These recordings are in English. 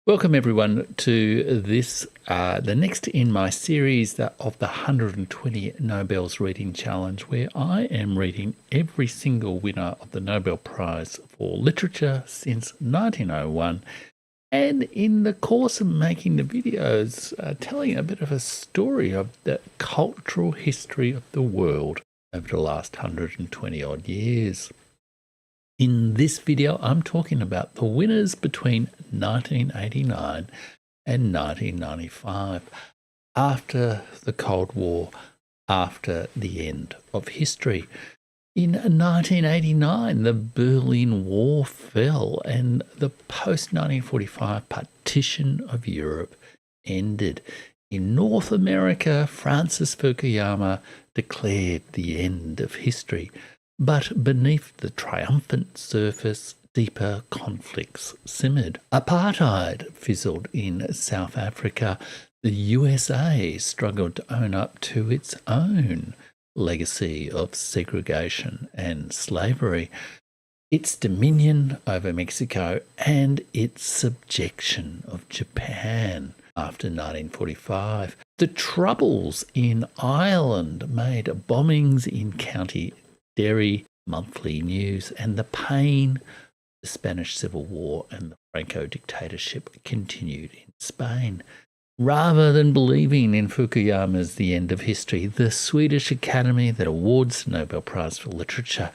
Welcome everyone to this, the next in my series of the 120 Nobels Reading Challenge, where I am reading every single winner of the Nobel Prize for Literature since 1901. And in the course of making the videos, telling a bit of a story of the cultural history of the world over the last 120 odd years. In this video, I'm talking about the winners between 1989 and 1995, after the Cold War, after the end of history. In 1989, the Berlin Wall fell and the post-1945 partition of Europe ended. In North America, Francis Fukuyama declared the end of history. But beneath the triumphant surface, deeper conflicts simmered. Apartheid fizzled in South Africa. The USA struggled to own up to its own legacy of segregation and slavery, its dominion over Mexico, and its subjection of Japan after 1945. The troubles in Ireland made bombings in County Derry monthly news, and the pain, the Spanish Civil War and the Franco dictatorship continued in Spain. Rather than believing in Fukuyama's The End of History, the Swedish Academy that awards the Nobel Prize for Literature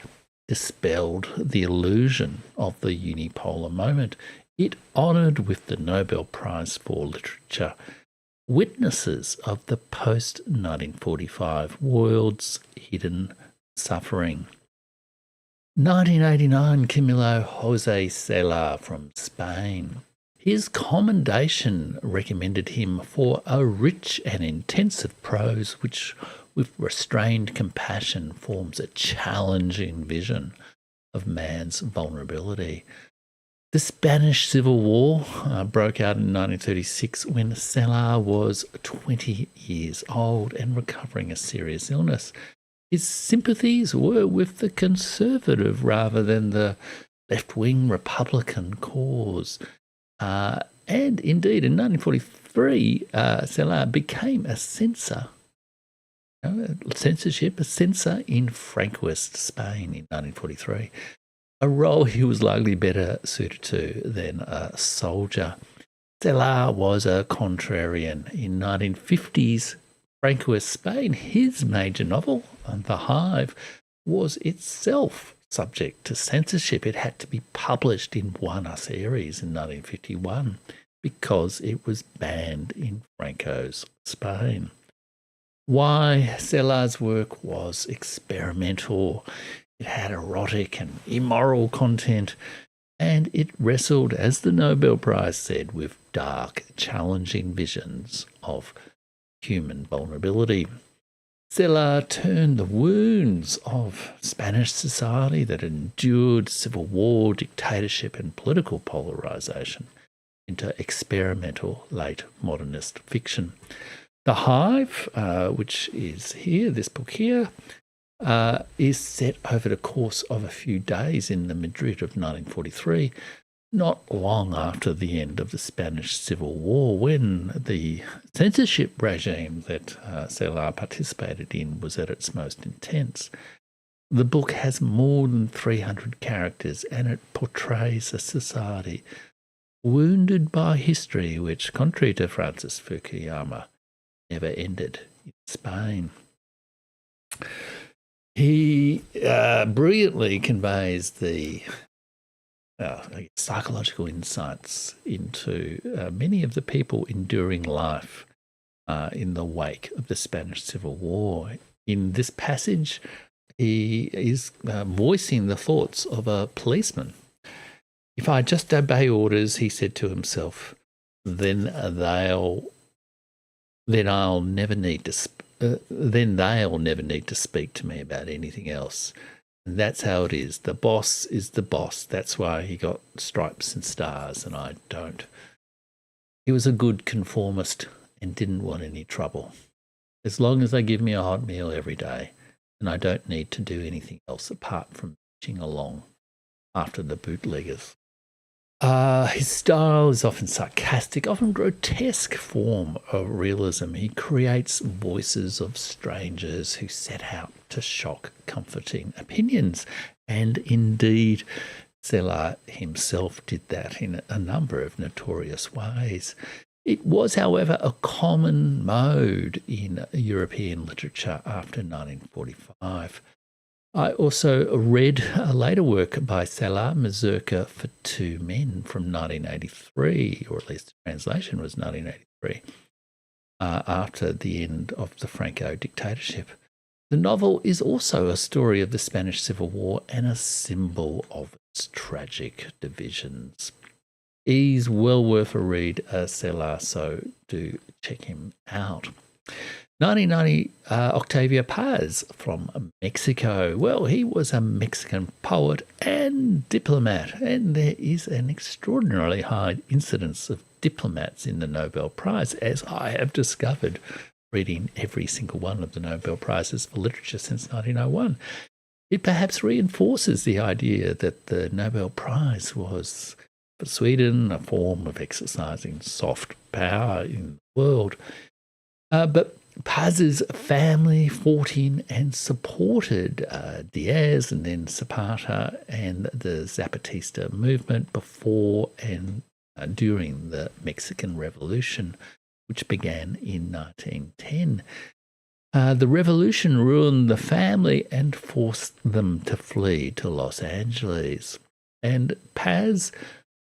dispelled the illusion of the unipolar moment. It honoured with the Nobel Prize for Literature witnesses of the post-1945 world's hidden suffering. 1989, Camilo José Cela from Spain. His commendation recommended him for a rich and intensive prose which, with restrained compassion, forms a challenging vision of man's vulnerability. The Spanish Civil War broke out in 1936 when Cela was 20 years old and recovering a serious illness. His sympathies were with the conservative rather than the left-wing Republican cause. And indeed, in 1943, Cela became a censor, a censor in Franquist Spain in 1943, a role he was likely better suited to than a soldier. Cela was a contrarian. In 1950s Franquist Spain, his major novel, The Hive, was itself subject to censorship. It had to be published in Buenos Aires in 1951 because it was banned in Franco's Spain. Why? Cela's work was experimental. It had erotic and immoral content, and it wrestled, as the Nobel Prize said, with dark, challenging visions of human vulnerability. Cela turned the wounds of Spanish society that endured civil war, dictatorship and political polarization into experimental late modernist fiction. The Hive, which is here, this book here, is set over the course of a few days in the Madrid of 1943, not long after the end of the Spanish Civil War, when the censorship regime that Cela participated in was at its most intense. The book has more than 300 characters, and it portrays a society wounded by history which, contrary to Francis Fukuyama, never ended in Spain. He brilliantly conveys the psychological insights into many of the people enduring life in the wake of the Spanish Civil War. In this passage, he is voicing the thoughts of a policeman. If I just obey orders, he said to himself, then they'll never need to speak to me about anything else. And that's how it is. The boss is the boss. That's why he got stripes and stars and I don't. He was a good conformist and didn't want any trouble. As long as they give me a hot meal every day, and I don't need to do anything else apart from marching along after the bootleggers. His style is often sarcastic, often grotesque form of realism. He creates voices of strangers who set out to shock comforting opinions. And indeed, Cela himself did that in a number of notorious ways. It was, however, a common mode in European literature after 1945. I also read a later work by Cela, Mazurka for Two Men, from 1983, or at least the translation was 1983, after the end of the Franco dictatorship. The novel is also a story of the Spanish Civil War and a symbol of its tragic divisions. He's well worth a read, Cela, so do check him out. 1990, Octavio Paz from Mexico. Well, he was a Mexican poet and diplomat, and there is an extraordinarily high incidence of diplomats in the Nobel Prize, as I have discovered reading every single one of the Nobel Prizes for literature since 1901. It perhaps reinforces the idea that the Nobel Prize was, for Sweden, a form of exercising soft power in the world. But Paz's family fought in and supported Diaz and then Zapata and the Zapatista movement before and during the Mexican Revolution, which began in 1910. The revolution ruined the family and forced them to flee to Los Angeles. And Paz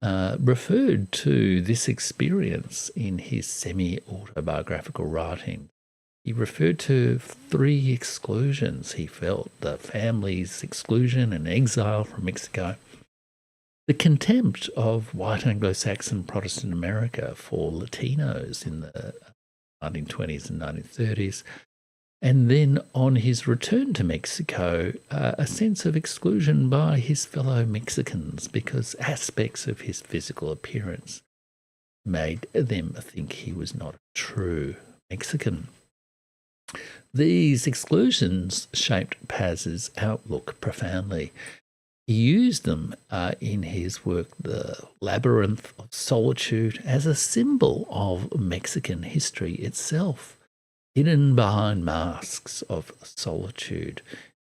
referred to this experience in his semi-autobiographical writing. He referred to 3 exclusions he felt: the family's exclusion and exile from Mexico, the contempt of white Anglo-Saxon Protestant America for Latinos in the 1920s and 1930s, and then on his return to Mexico, a sense of exclusion by his fellow Mexicans because aspects of his physical appearance made them think he was not a true Mexican. These exclusions shaped Paz's outlook profoundly. He used them in his work, The Labyrinth of Solitude, as a symbol of Mexican history itself, hidden behind masks of solitude.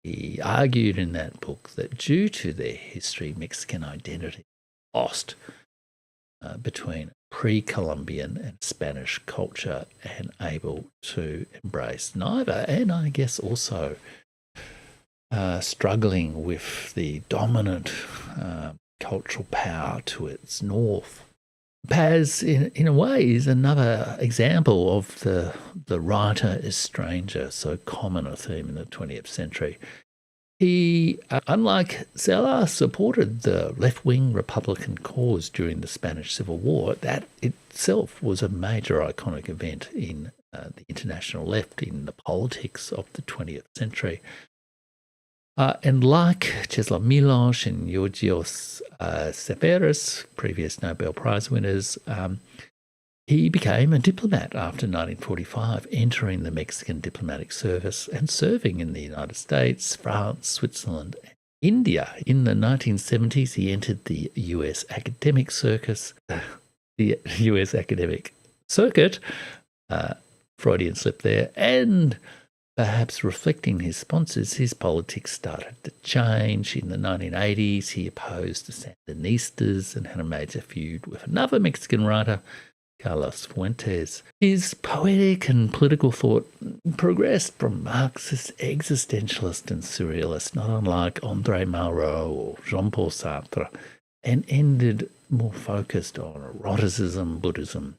He argued in that book that due to their history, Mexican identity lost between pre-Columbian and Spanish culture and able to embrace neither, and I guess also struggling with the dominant cultural power to its north. Paz, in a way, is another example of the writer is stranger, so common a theme in the 20th century. He, unlike Cela, supported the left-wing Republican cause during the Spanish Civil War. That itself was a major iconic event in the international left, in the politics of the 20th century. And like Czesław Miłosz and Georgios Seferis, previous Nobel Prize winners, he became a diplomat after 1945, entering the Mexican diplomatic service and serving in the United States, France, Switzerland, and India. In the 1970s, he entered the US academic circuit, Freudian slip there, and perhaps reflecting his sponsors, his politics started to change. In the 1980s, he opposed the Sandinistas and had a major feud with another Mexican writer, Carlos Fuentes. His poetic and political thought progressed from Marxist, existentialist and surrealist, not unlike André Malraux or Jean-Paul Sartre, and ended more focused on eroticism, Buddhism,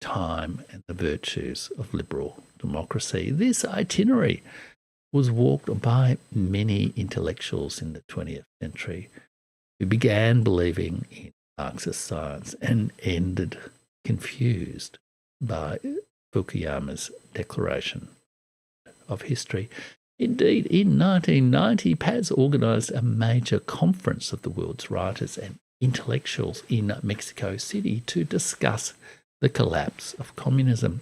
time and the virtues of liberal democracy. This itinerary was walked by many intellectuals in the 20th century who began believing in Marxist science and ended confused by Fukuyama's declaration of history. Indeed, in 1990, Paz organised a major conference of the world's writers and intellectuals in Mexico City to discuss the collapse of communism.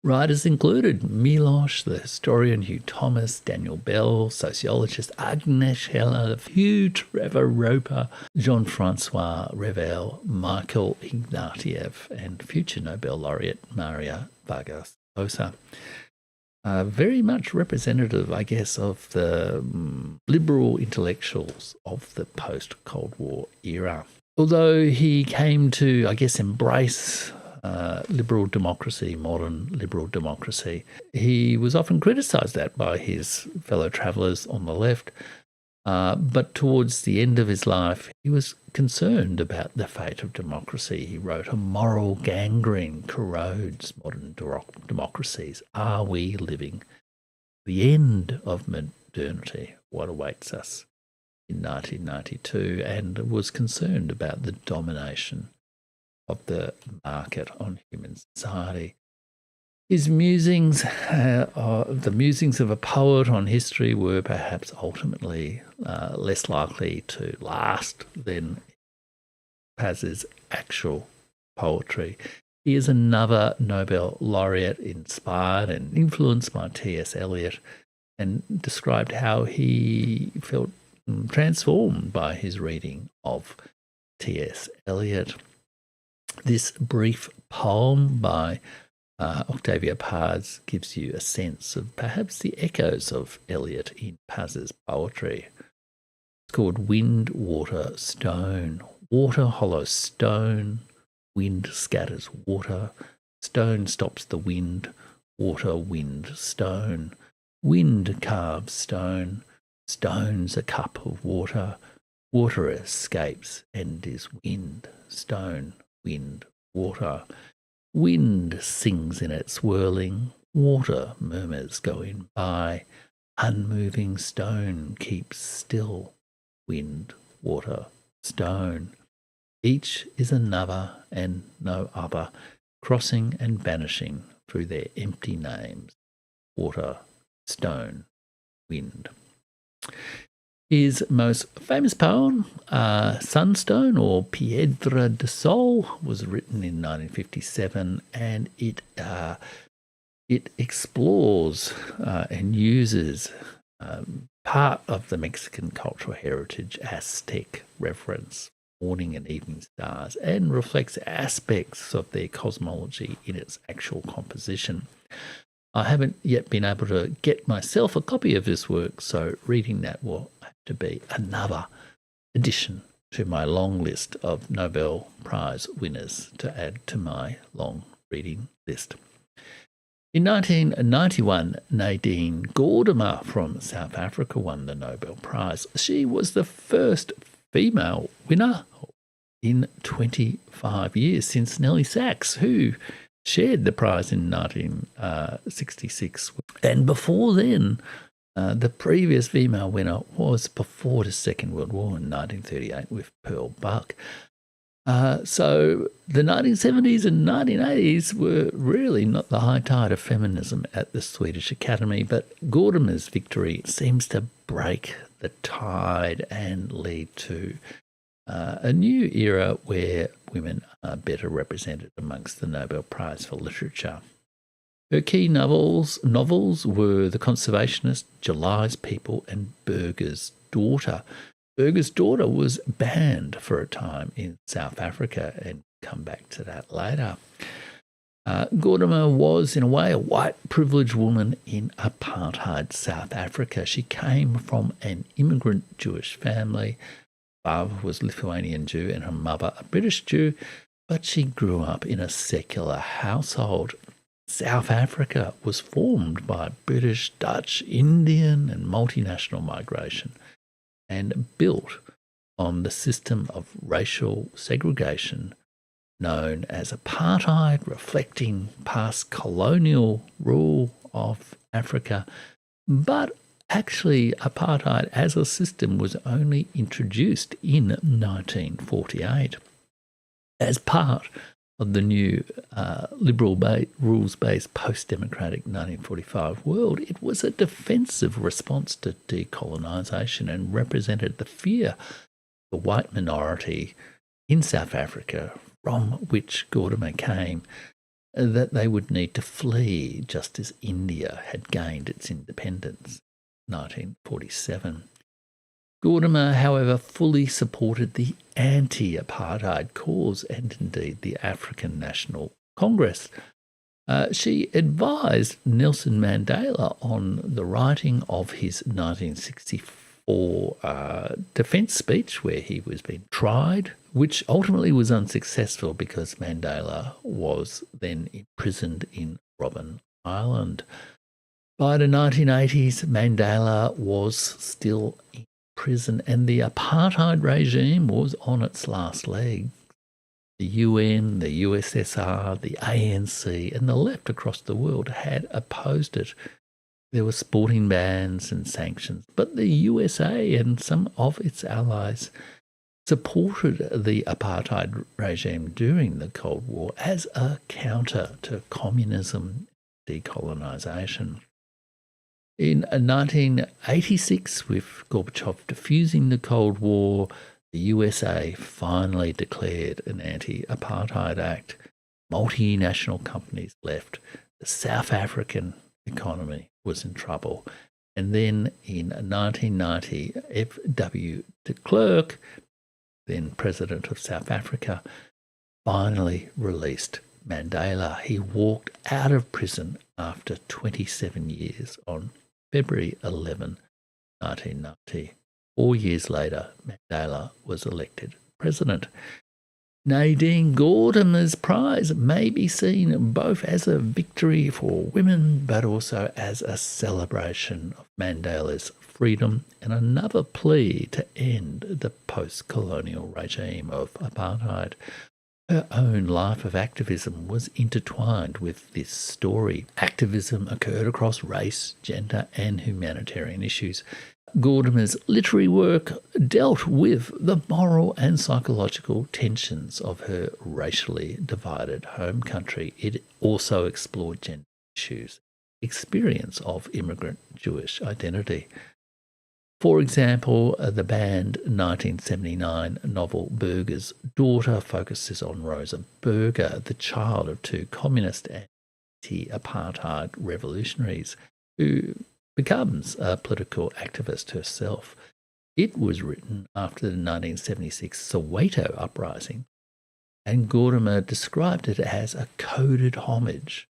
Writers included Miloš, the historian Hugh Thomas, Daniel Bell, sociologist Agnes Heller, Hugh Trevor Roper, Jean-Francois Revel, Michael Ignatieff, and future Nobel laureate Maria Vargas Llosa. Very much representative, I guess, of the liberal intellectuals of the post-Cold War era. Although he came to, I guess, embrace liberal democracy, modern liberal democracy, he was often criticised that by his fellow travellers on the left. But towards the end of his life, he was concerned about the fate of democracy. He wrote, "A moral gangrene corrodes modern democracies. Are we living the end of modernity? What awaits us?" in 1992, and was concerned about the domination of the market on human society. His musings, the musings of a poet on history, were perhaps ultimately less likely to last than Paz's actual poetry. He is another Nobel laureate inspired and influenced by T.S. Eliot, and described how he felt transformed by his reading of T.S. Eliot. This brief poem by Octavio Paz gives you a sense of perhaps the echoes of Eliot in Paz's poetry. It's called Wind, Water, Stone. Water hollows stone, wind scatters water, stone stops the wind, water, wind, stone. Wind carves stone, stone's a cup of water, water escapes and is wind, stone, wind, water. Wind sings in its whirling, water murmurs going by, unmoving stone keeps still, wind, water, stone. Each is another and no other, crossing and vanishing through their empty names, water, stone, wind. His most famous poem, Sunstone or Piedra de Sol, was written in 1957, and it explores and uses part of the Mexican cultural heritage, Aztec reverence, morning and evening stars, and reflects aspects of their cosmology in its actual composition. I haven't yet been able to get myself a copy of this work, so reading that will have to be another addition to my long list of Nobel Prize winners to add to my long reading list. In 1991, Nadine Gordimer from South Africa won the Nobel Prize. She was the first female winner in 25 years since Nellie Sachs, who shared the prize in 1966. And before then, the previous female winner was before the Second World War in 1938 with Pearl Buck. So the 1970s and 1980s were really not the high tide of feminism at the Swedish Academy, but Gordimer's victory seems to break the tide and lead to a new era where women are better represented amongst the Nobel Prize for Literature. Her key novels were The Conservationist, July's People, and Burger's Daughter. Burger's Daughter was banned for a time in South Africa, and come back to that later. Gordimer was, in a way, a white privileged woman in apartheid South Africa. She came from an immigrant Jewish family. Father was Lithuanian Jew and her mother a British Jew, but she grew up in a secular household. South Africa was formed by British, Dutch, Indian and multinational migration and built on the system of racial segregation known as apartheid, reflecting past colonial rule of Africa. But actually, apartheid as a system was only introduced in 1948 as part of the new liberal rules-based post-democratic 1945 world. It was a defensive response to decolonisation and represented the fear of the white minority in South Africa, from which Gordimer came, that they would need to flee just as India had gained its independence in 1947. Gordimer, however, fully supported the anti-apartheid cause and indeed the African National Congress. She advised Nelson Mandela on the writing of his 1964 defence speech where he was being tried, which ultimately was unsuccessful because Mandela was then imprisoned in Robben Island. By the 1980s, Mandela was still in prison and the apartheid regime was on its last leg. The UN, the USSR, the ANC and the left across the world had opposed it. There were sporting bans and sanctions, but the USA and some of its allies supported the apartheid regime during the Cold War as a counter to communism and decolonisation. In 1986, with Gorbachev defusing the Cold War, the USA finally declared an anti-apartheid act. Multinational companies left. The South African economy was in trouble. And then in 1990, F.W. de Klerk, then president of South Africa, finally released Mandela. He walked out of prison after 27 years on February 11, 1990. 4 years later, Mandela was elected president. Nadine Gordimer's prize may be seen both as a victory for women but also as a celebration of Mandela's freedom and another plea to end the post-colonial regime of apartheid. Her own life of activism was intertwined with this story. Activism occurred across race, gender and humanitarian issues. Gordimer's literary work dealt with the moral and psychological tensions of her racially divided home country. It also explored gender issues, experience of immigrant Jewish identity. For example, the banned 1979 novel Berger's Daughter focuses on Rosa Berger, the child of two communist anti-apartheid revolutionaries, who becomes a political activist herself. It was written after the 1976 Soweto uprising, and Gordimer described it as a coded homage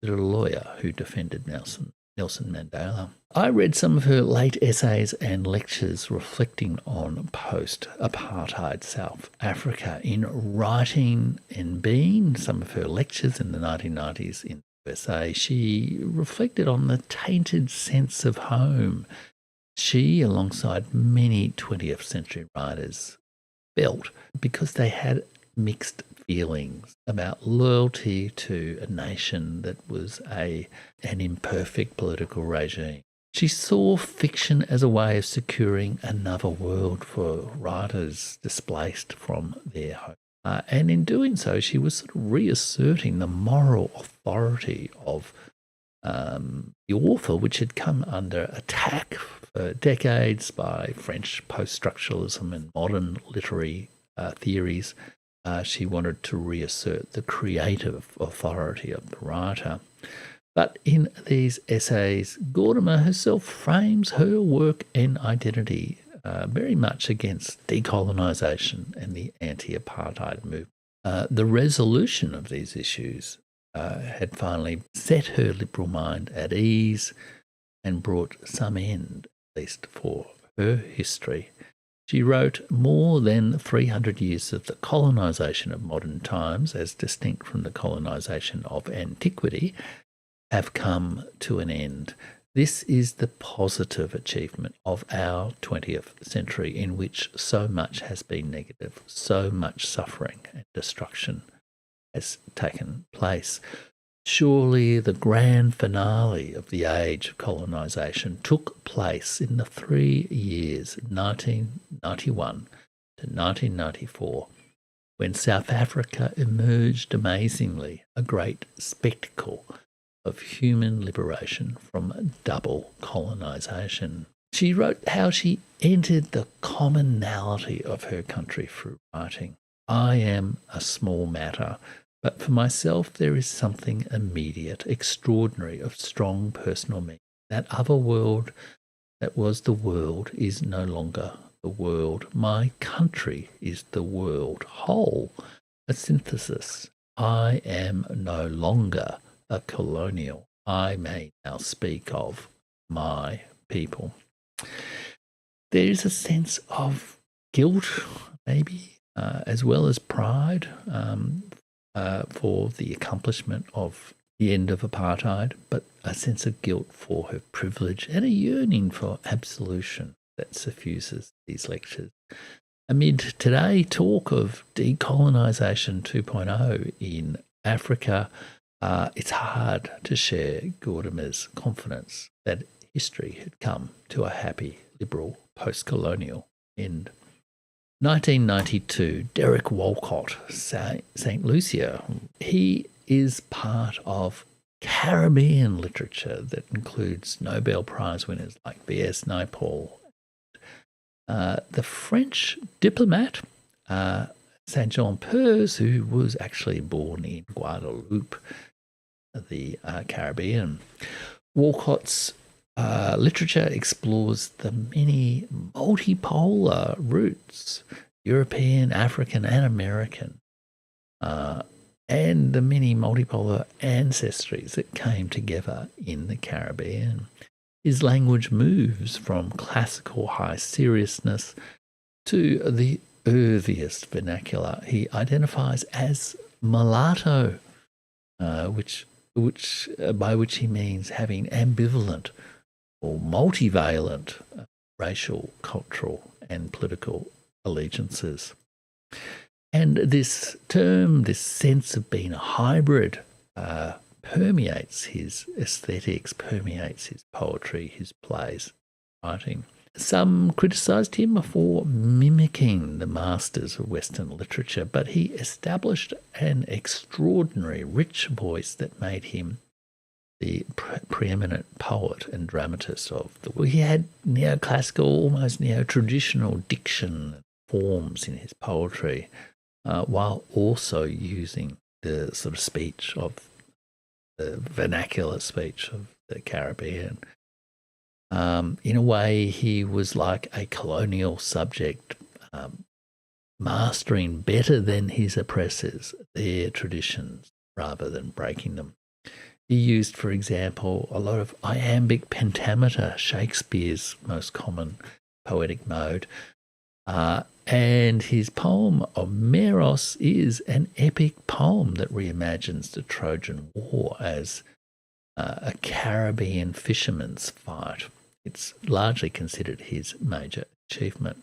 to the lawyer who defended Nelson Mandela. I read some of her late essays and lectures reflecting on post-apartheid South Africa. In Writing and Being, some of her lectures in the 1990s in USA, she reflected on the tainted sense of home she, alongside many 20th century writers, felt because they had mixed feelings about loyalty to a nation that was an imperfect political regime. She saw fiction as a way of securing another world for writers displaced from their home. And in doing so, she was sort of reasserting the moral authority of the author, which had come under attack for decades by French post-structuralism and modern literary theories. She wanted to reassert the creative authority of the writer. But in these essays, Gordimer herself frames her work and identity very much against decolonisation and the anti-apartheid movement. The resolution of these issues had finally set her liberal mind at ease and brought some end, at least for her history. She wrote, more than 300 years of the colonisation of modern times, as distinct from the colonisation of antiquity, have come to an end. This is the positive achievement of our 20th century, in which so much has been negative, so much suffering and destruction has taken place. Surely the grand finale of the age of colonisation took place in the 3 years 1991 to 1994, when South Africa emerged amazingly, a great spectacle of human liberation from double colonisation. She wrote how she entered the commonality of her country through writing. I am a small matter, But for myself, there is something immediate, extraordinary, of strong personal meaning. That other world that was the world is no longer the world. My country is the world whole, a synthesis. I am no longer a colonial. I may now speak of my people. There is a sense of guilt, maybe, as well as pride for the accomplishment of the end of apartheid, but a sense of guilt for her privilege and a yearning for absolution that suffuses these lectures. Amid today talk of decolonisation 2.0 in Africa, it's hard to share Gordimer's confidence that history had come to a happy, liberal, post-colonial end. 1992, Derek Walcott, St. Lucia. He is part of Caribbean literature that includes Nobel Prize winners like V.S. Naipaul. The French diplomat, Saint-Jean-Pius, who was actually born in Guadeloupe, the Caribbean. Walcott's literature explores the many multipolar roots, European, African, and American, and the many multipolar ancestries that came together in the Caribbean. His language moves from classical high seriousness to the earthiest vernacular. He identifies as mulatto, by which he means having ambivalent or multivalent racial, cultural, and political allegiances. And this term, this sense of being a hybrid, permeates his aesthetics, permeates his poetry, his plays, writing. Some criticised him for mimicking the masters of Western literature, but he established an extraordinary, rich voice that made him the preeminent poet and dramatist of the world. He had neoclassical, almost neo-traditional diction forms in his poetry, while also using the sort of speech of the vernacular speech of the Caribbean. In a way, he was like a colonial subject, mastering better than his oppressors their traditions rather than breaking them. He used, for example, a lot of iambic pentameter, Shakespeare's most common poetic mode, and his poem Omeros is an epic poem that reimagines the Trojan War as a Caribbean fisherman's fight. It's largely considered his major achievement.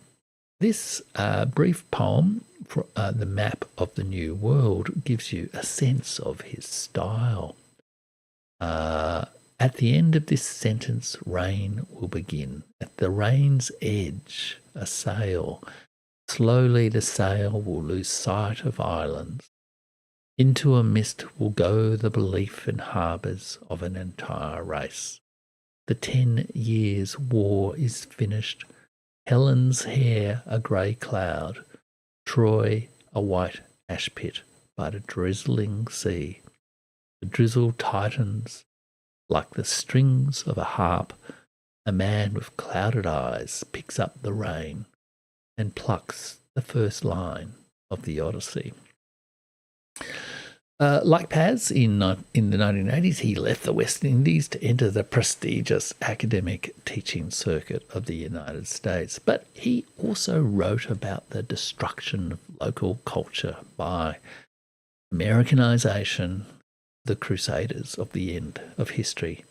This brief poem, for, The Map of the New World, gives you a sense of his style. At the end of this sentence, rain will begin. At the rain's edge, a sail. Slowly the sail will lose sight of islands. Into a mist will go the belief in harbours of an entire race. The 10 years' war is finished. Helen's hair a grey cloud. Troy a white ash pit by the drizzling sea. The drizzle tightens like the strings of a harp. A man with clouded eyes picks up the rain and plucks the first line of the Odyssey. Like Paz, in the 1980s, he left the West Indies to enter the prestigious academic teaching circuit of the United States. But he also wrote about the destruction of local culture by Americanization, the Crusaders of the end of history.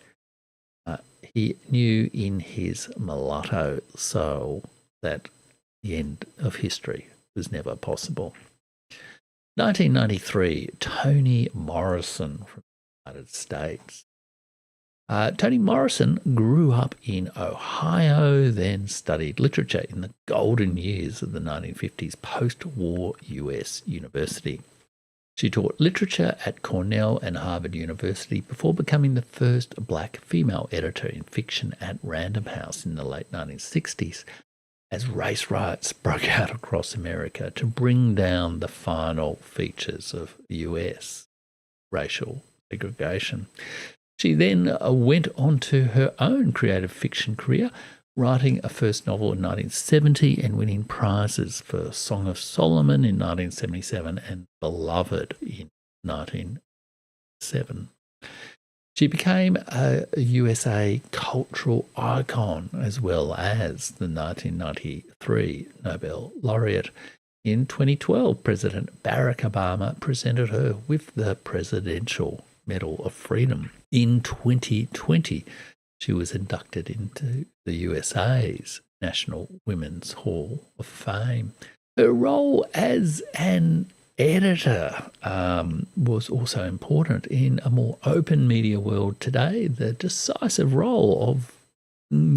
He knew in his mulatto soul that the end of history was never possible. 1993, Toni Morrison from the United States. Toni Morrison grew up in Ohio, then studied literature in the golden years of the 1950s post-war US university. She taught literature at Cornell and Harvard University before becoming the first black female editor in fiction at Random House in the late 1960s. as race riots broke out across America to bring down the final features of US racial segregation. She then went on to her own creative fiction career, writing a first novel in 1970 and winning prizes for Song of Solomon in 1977 and Beloved in 1977. She became a USA cultural icon as well as the 1993 Nobel laureate. In 2012, President Barack Obama presented her with the Presidential Medal of Freedom. In 2020, she was inducted into the USA's National Women's Hall of Fame. Her role as an editor was also important in a more open media world today. The decisive role of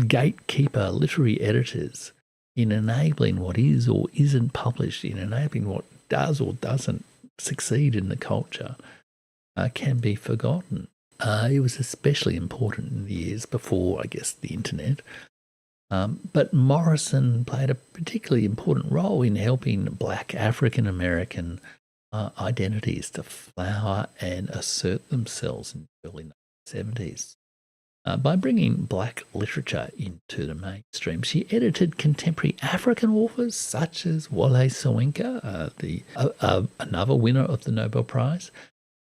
gatekeeper literary editors in enabling what is or isn't published, in enabling what does or doesn't succeed in the culture, can be forgotten. It was especially important in the years before, I guess, the internet. But Morrison played a particularly important role in helping Black African-American identities to flower and assert themselves in the early 1970s. By bringing Black literature into the mainstream, she edited contemporary African authors such as Wole Soyinka, another winner of the Nobel Prize,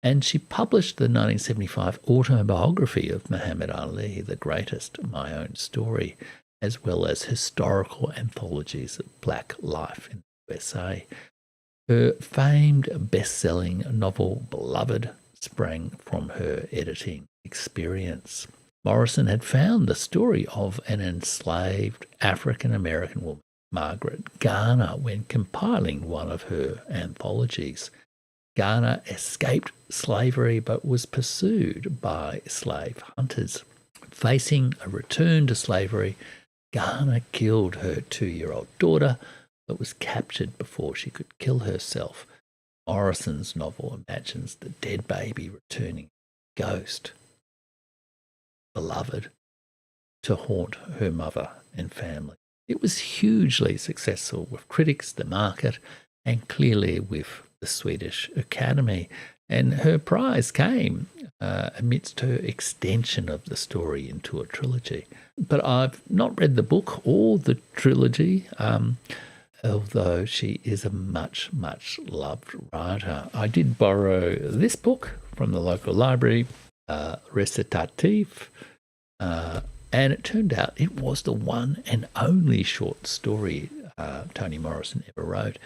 and she published the 1975 autobiography of Muhammad Ali, The Greatest, My Own Story, as well as historical anthologies of Black life in the USA. Her famed best-selling novel, Beloved, sprang from her editing experience. Morrison had found the story of an enslaved African-American woman, Margaret Garner, when compiling one of her anthologies. Garner escaped slavery but was pursued by slave hunters. Facing a return to slavery, Garner killed her 2-year-old daughter but was captured before she could kill herself. Morrison's novel imagines the dead baby returning, ghost, Beloved, to haunt her mother and family. It was hugely successful with critics, the market, and clearly with the Swedish Academy. And her prize came amidst her extension of the story into a trilogy. But I've not read the book or the trilogy, although she is a much, much loved writer. I did borrow this book from the local library, Recitative, and it turned out it was the one and only short story Toni Morrison ever wrote.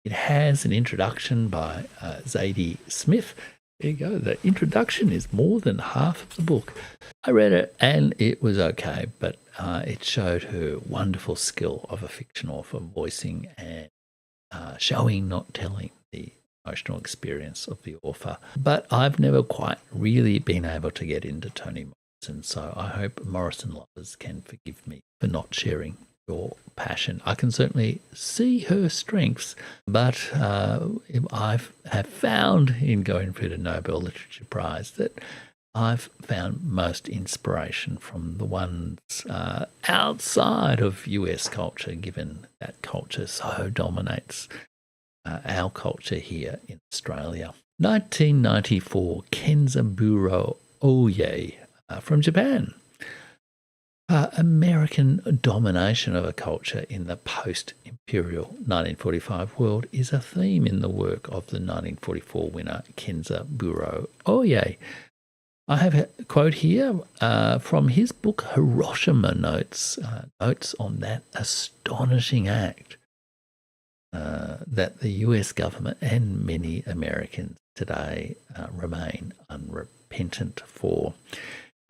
It has an introduction by Zadie Smith. There you go. The introduction is more than half of the book. I read it and it was okay, but it showed her wonderful skill of a fiction author, voicing and showing, not telling, the emotional experience of the author. But I've never quite really been able to get into Toni Morrison, so I hope Morrison lovers can forgive me for not sharing your passion. I can certainly see her strengths, but I have found in going through the Nobel Literature Prize that I've found most inspiration from the ones outside of US culture, given that culture so dominates our culture here in Australia. 1994, Kenzaburō Ōe from Japan. American domination of a culture in the post-imperial 1945 world is a theme in the work of the 1944 winner Kenzaburō Ōe. I have a quote here from his book Hiroshima Notes, notes on that astonishing act that the US government and many Americans today remain unrepentant for.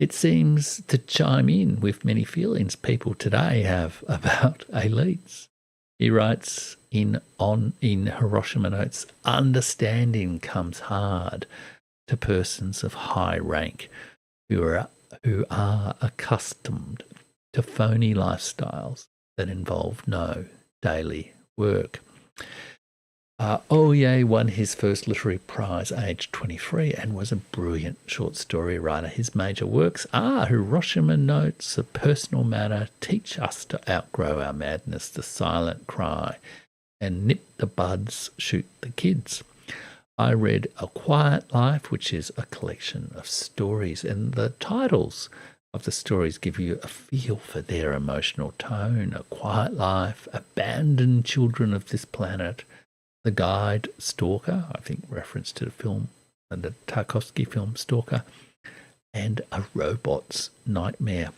It seems to chime in with many feelings people today have about elites. He writes in Hiroshima Notes, understanding comes hard to persons of high rank who are accustomed to phony lifestyles that involve no daily work. Ōe won his first literary prize aged 23 and was a brilliant short story writer. His major works are Hiroshima Notes, A Personal Matter, Teach Us to Outgrow Our Madness, The Silent Cry, and Nip the Buds, Shoot the Kids. I read A Quiet Life, which is a collection of stories, and the titles of the stories give you a feel for their emotional tone. A Quiet Life, Abandoned Children of This Planet, The Guide, Stalker, I think reference to the film, the Tarkovsky film Stalker, and A Robot's Nightmare.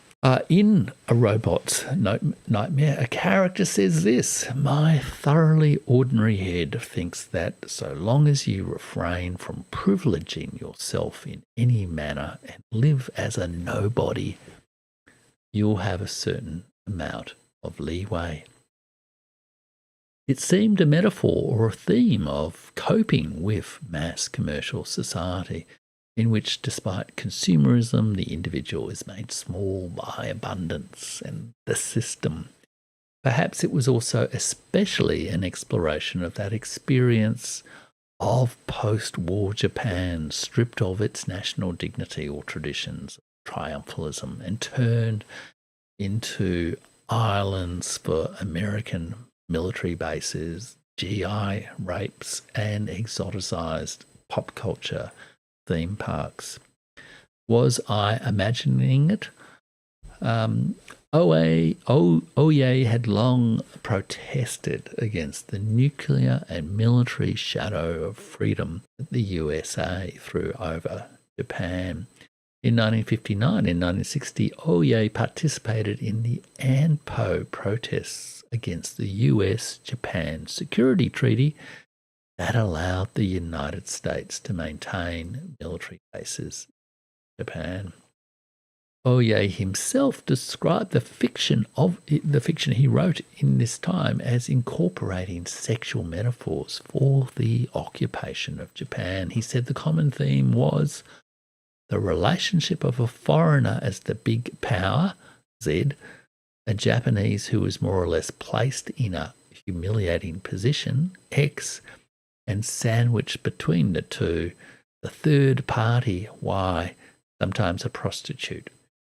In A Robot's Nightmare, a character says this: "My thoroughly ordinary head thinks that so long as you refrain from privileging yourself in any manner and live as a nobody, you'll have a certain amount of leeway." It seemed a metaphor or a theme of coping with mass commercial society, in which, despite consumerism, the individual is made small by abundance and the system. Perhaps it was also especially an exploration of that experience of post-war Japan, stripped of its national dignity or traditions of triumphalism and turned into islands for American military bases, GI rapes, and exoticized pop culture theme parks. Was I imagining it? Ōe had long protested against the nuclear and military shadow of freedom that the USA threw over Japan. In 1959 and 1960, Ōe participated in the ANPO protests against the US-Japan Security Treaty that allowed the United States to maintain military bases in Japan. Ōe himself described the fiction he wrote in this time as incorporating sexual metaphors for the occupation of Japan. He said the common theme was the relationship of a foreigner as the big power, Z, a Japanese who was more or less placed in a humiliating position, X, and sandwiched between the two, the third party, Y, sometimes a prostitute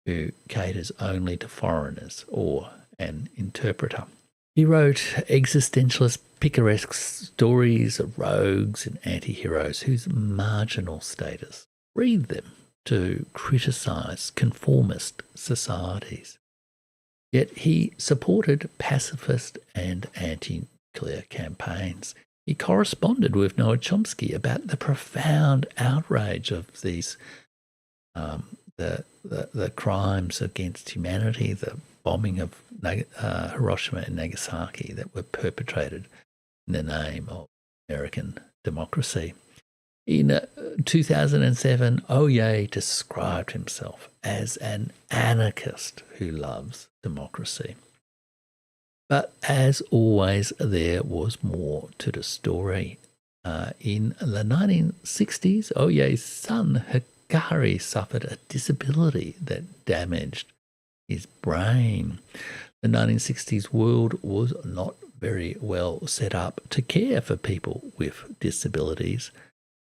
who caters only to foreigners, or an interpreter. He wrote existentialist picaresque stories of rogues and anti-heroes whose marginal status freed them to criticize conformist societies. Yet he supported pacifist and anti-nuclear campaigns. He corresponded with Noam Chomsky about the profound outrage of these the crimes against humanity, the bombing of Hiroshima and Nagasaki that were perpetrated in the name of American democracy. In 2007, Ōe described himself as an anarchist who loves democracy. But as always, there was more to the story. In the 1960s, Ōe's son Hikari suffered a disability that damaged his brain. The 1960s world was not very well set up to care for people with disabilities.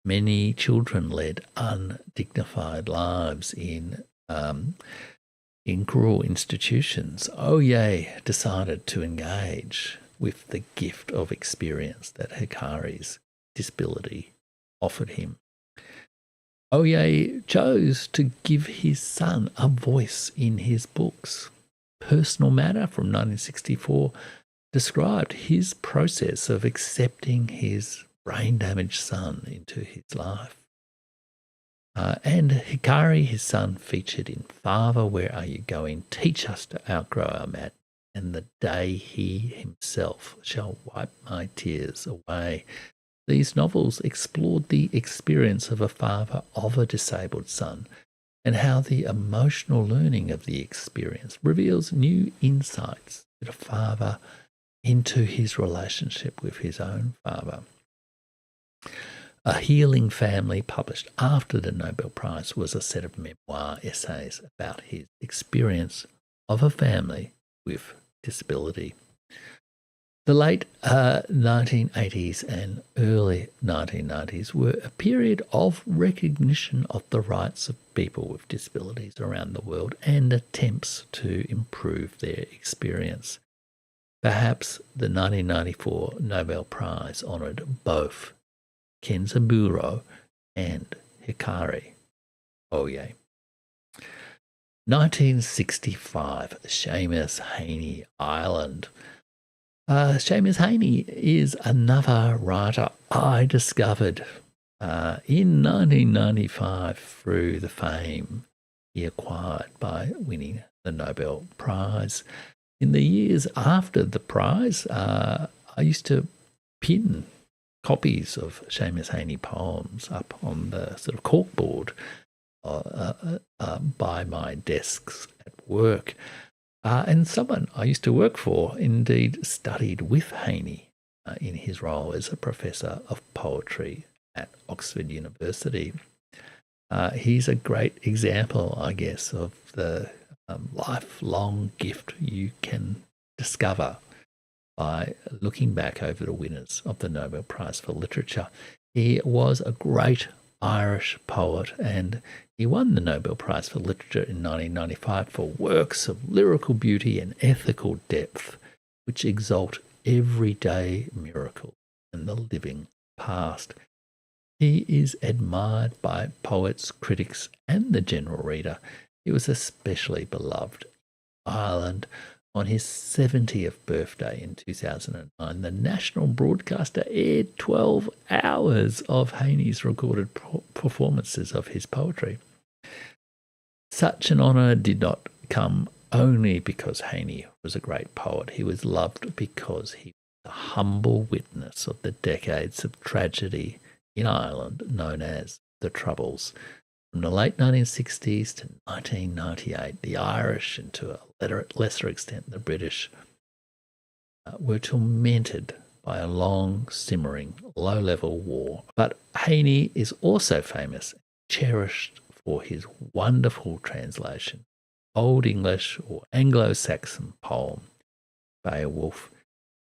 Many children led undignified lives in cruel institutions. Ōe decided to engage with the gift of experience that Hikari's disability offered him. Ōe chose to give his son a voice in his books. Personal Matter from 1964 described his process of accepting his brain-damaged son into his life. And Hikari, his son, featured in Father, Where Are You Going? Teach Us to Outgrow Our Madness, and The Day He Himself Shall Wipe My Tears Away. These novels explored the experience of a father of a disabled son and how the emotional learning of the experience reveals new insights to the father into his relationship with his own father. A Healing Family, published after the Nobel Prize, was a set of memoir essays about his experience of a family with disability. The late 1980s and early 1990s were a period of recognition of the rights of people with disabilities around the world and attempts to improve their experience. Perhaps the 1994 Nobel Prize honoured both Kenzaburō and Hikari Ōe. 1965, Seamus, Heaney, Ireland. Seamus Heaney is another writer I discovered in 1995 through the fame he acquired by winning the Nobel Prize. In the years after the prize, I used to pin copies of Seamus Heaney poems up on the sort of corkboard by my desks at work. And someone I used to work for indeed studied with Heaney in his role as a professor of poetry at Oxford University. He's a great example, I guess, of the lifelong gift you can discover by looking back over the winners of the Nobel Prize for Literature. He was a great Irish poet, and he won the Nobel Prize for Literature in 1995 for works of lyrical beauty and ethical depth, which exalt everyday miracles and the living past. He is admired by poets, critics, and the general reader. He was especially beloved in Ireland. On his 70th birthday in 2009, the national broadcaster aired 12 hours of Heaney's recorded performances of his poetry. Such an honour did not come only because Heaney was a great poet. He was loved because he was a humble witness of the decades of tragedy in Ireland known as the Troubles. From the late 1960s to 1998, the Irish, and to a lesser extent the British, were tormented by a long, simmering, low-level war. But Heaney is also famous, cherished for his wonderful translation, Old English or Anglo-Saxon poem, Beowulf.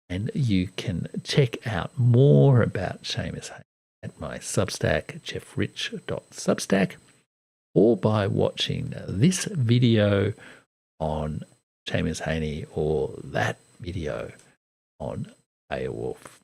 And you can check out more about Seamus Heaney at my Substack, jeffrich.substack, or by watching this video on Seamus Heaney or that video on Beowulf.